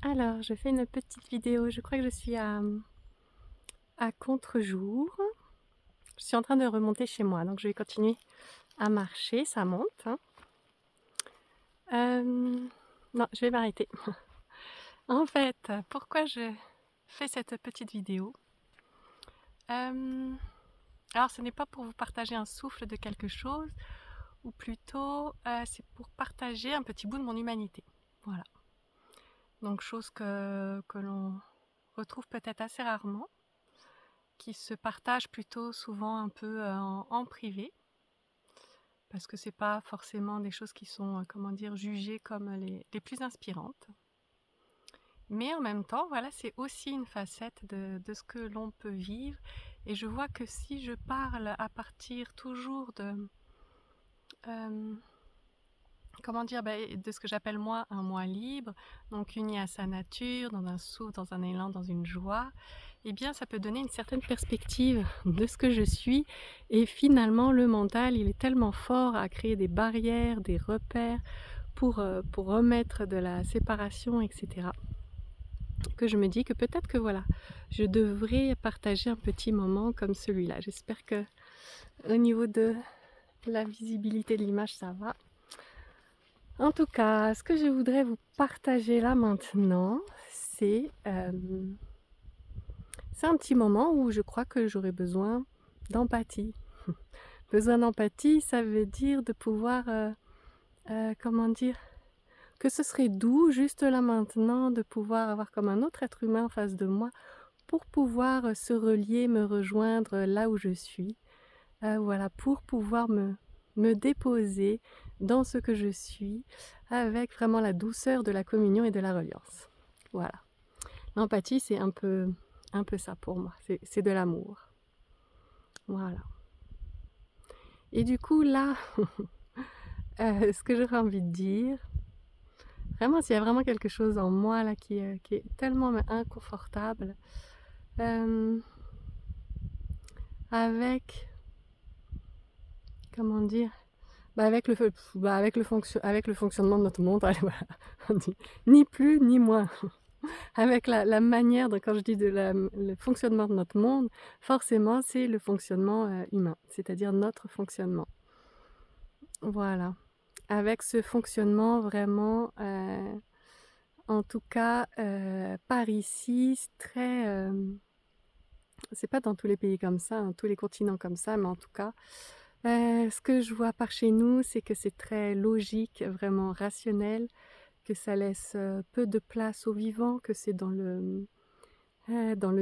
Alors, je fais une petite vidéo. Je crois que je suis à contre-jour. Je suis en train de remonter chez moi, donc je vais continuer à marcher. Ça monte, hein. Non, je vais m'arrêter. En fait, pourquoi je fais cette petite vidéo? Alors, ce n'est pas pour vous partager un souffle de quelque chose, ou plutôt, c'est pour partager un petit bout de mon humanité. Voilà. Donc, chose que l'on retrouve peut-être assez rarement, qui se partage plutôt souvent un peu en privé, parce que c'est pas forcément des choses qui sont, comment dire, jugées comme les plus inspirantes. Mais en même temps, voilà, c'est aussi une facette de ce que l'on peut vivre. Et je vois que si je parle à partir toujours euh, comment dire, de ce que j'appelle moi un moi libre, donc uni à sa nature, dans un souffle, dans un élan, dans une joie, eh bien ça peut donner une certaine perspective de ce que je suis. Et finalement, le mental, il est tellement fort à créer des barrières, des repères pour remettre de la séparation, etc., que je me dis que peut-être que voilà, je devrais partager un petit moment comme celui-là. J'espère que au niveau de la visibilité de l'image, ça va. En tout cas, ce que je voudrais vous partager là maintenant, c'est un petit moment où je crois que j'aurais besoin d'empathie. Besoin d'empathie, ça veut dire de pouvoir, comment dire, que ce serait doux juste là maintenant de pouvoir avoir comme un autre être humain en face de moi pour pouvoir se relier, me rejoindre là où je suis. Voilà, pour pouvoir me déposer dans ce que je suis avec vraiment la douceur de la communion et de la reliance. Voilà. L'empathie, c'est un peu ça pour moi. C'est de l'amour. Voilà. Et du coup, là, ce que j'aurais envie de dire, vraiment, s'il y a vraiment quelque chose en moi là qui est tellement inconfortable, avec, comment dire, avec le fonctionnement de notre monde, allez, voilà, on dit, ni plus ni moins. Avec la manière, quand je dis le fonctionnement de notre monde, forcément c'est le fonctionnement humain, c'est-à-dire notre fonctionnement. Voilà. Avec ce fonctionnement vraiment, en tout cas par ici, c'est pas dans tous les pays comme ça, dans tous les continents comme ça, mais en tout cas, ce que je vois par chez nous, c'est que c'est très logique, vraiment rationnel, que ça laisse peu de place au vivant, que c'est dans le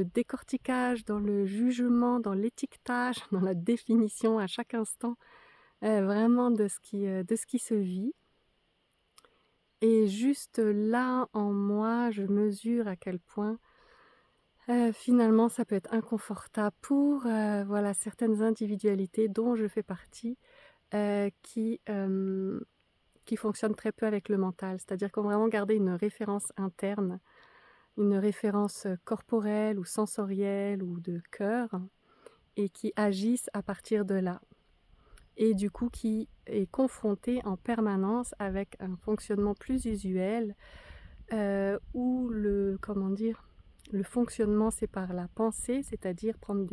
décortiquage, dans le jugement, dans l'étiquetage, dans la définition à chaque instant, vraiment de ce qui se vit. Et juste là, en moi, je mesure à quel point finalement ça peut être inconfortable pour voilà, certaines individualités dont je fais partie, qui fonctionnent très peu avec le mental. C'est-à-dire qu'on va vraiment garder une référence interne, une référence corporelle ou sensorielle ou de cœur, et qui agissent à partir de là. Et du coup qui est confronté en permanence avec un fonctionnement plus usuel, où comment dire, le fonctionnement c'est par la pensée, c'est-à-dire prendre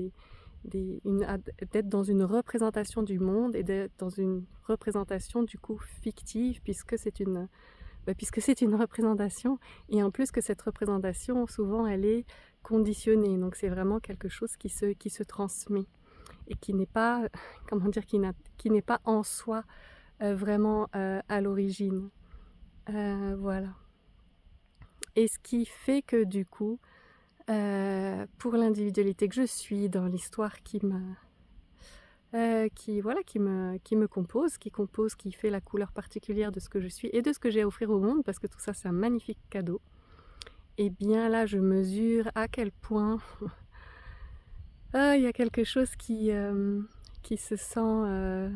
d'être dans une représentation du monde et d'être dans une représentation du coup fictive puisque c'est une représentation, et en plus que cette représentation souvent elle est conditionnée, donc c'est vraiment quelque chose qui se transmet et qui n'est pas, comment dire, qui n'est pas en soi vraiment à l'origine. Voilà. Et ce qui fait que du coup, pour l'individualité que je suis, dans l'histoire qui me compose, qui fait la couleur particulière de ce que je suis et de ce que j'ai à offrir au monde, parce que tout ça c'est un magnifique cadeau, et bien là je mesure à quel point il y a quelque chose qui se sent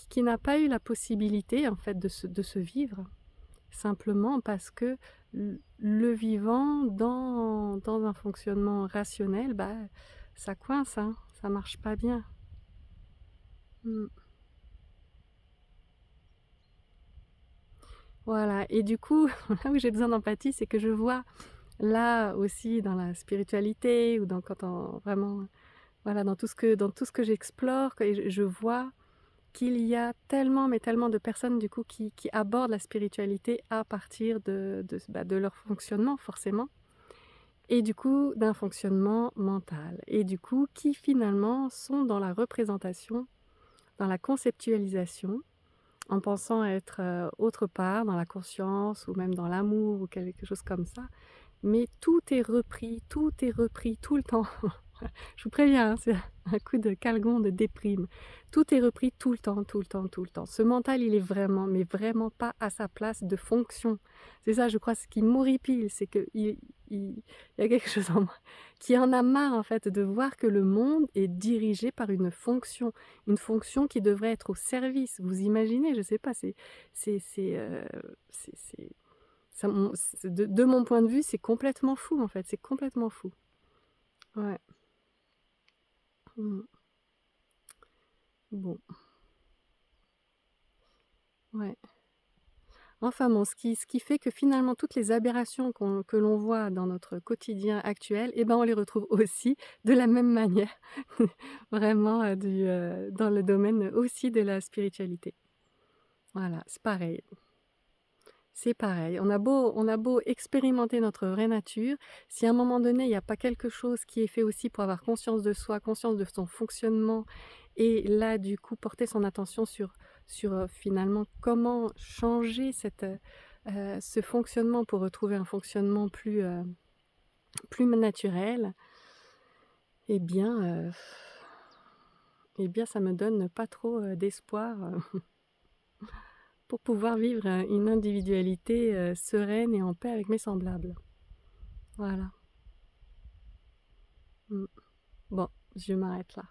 qui n'a pas eu la possibilité en fait de se vivre, simplement parce que le vivant dans un fonctionnement rationnel, ça coince, hein, ça marche pas bien. Voilà et du coup, là où j'ai besoin d'empathie, c'est que je vois là aussi dans la spiritualité ou dans quand on vraiment voilà dans tout ce que j'explore que je vois qu'il y a tellement, mais tellement de personnes du coup qui abordent la spiritualité à partir de leur fonctionnement forcément et du coup d'un fonctionnement mental et du coup qui finalement sont dans la représentation, dans la conceptualisation, en pensant être, autre part, dans la conscience ou même dans l'amour ou quelque chose comme ça, mais tout est repris tout le temps. Je vous préviens, hein, c'est un coup de calgon de déprime. Tout est repris tout le temps, tout le temps, tout le temps. Ce mental, il est vraiment, mais vraiment pas à sa place de fonction. C'est ça, je crois, ce qui m'horripile, c'est qu'il y a quelque chose en moi qui en a marre, en fait, de voir que le monde est dirigé par une fonction qui devrait être au service. Vous imaginez? Je sais pas, c'est ça, de mon point de vue, c'est complètement fou, en fait, c'est complètement fou. Ouais. Mmh. Bon, ouais. Enfin bon, ce qui fait que finalement toutes les aberrations que l'on voit dans notre quotidien actuel et ben, on les retrouve aussi de la même manière, vraiment, dans le domaine aussi de la spiritualité. Voilà, c'est pareil. C'est pareil. On a beau expérimenter notre vraie nature, si à un moment donné, il n'y a pas quelque chose qui est fait aussi pour avoir conscience de soi, conscience de son fonctionnement et là, du coup, porter son attention sur finalement comment changer ce fonctionnement pour retrouver un fonctionnement plus naturel eh bien, ça me donne pas trop, d'espoir, pour pouvoir vivre, une individualité, sereine et en paix avec mes semblables. Voilà. Mmh. Bon, je m'arrête là.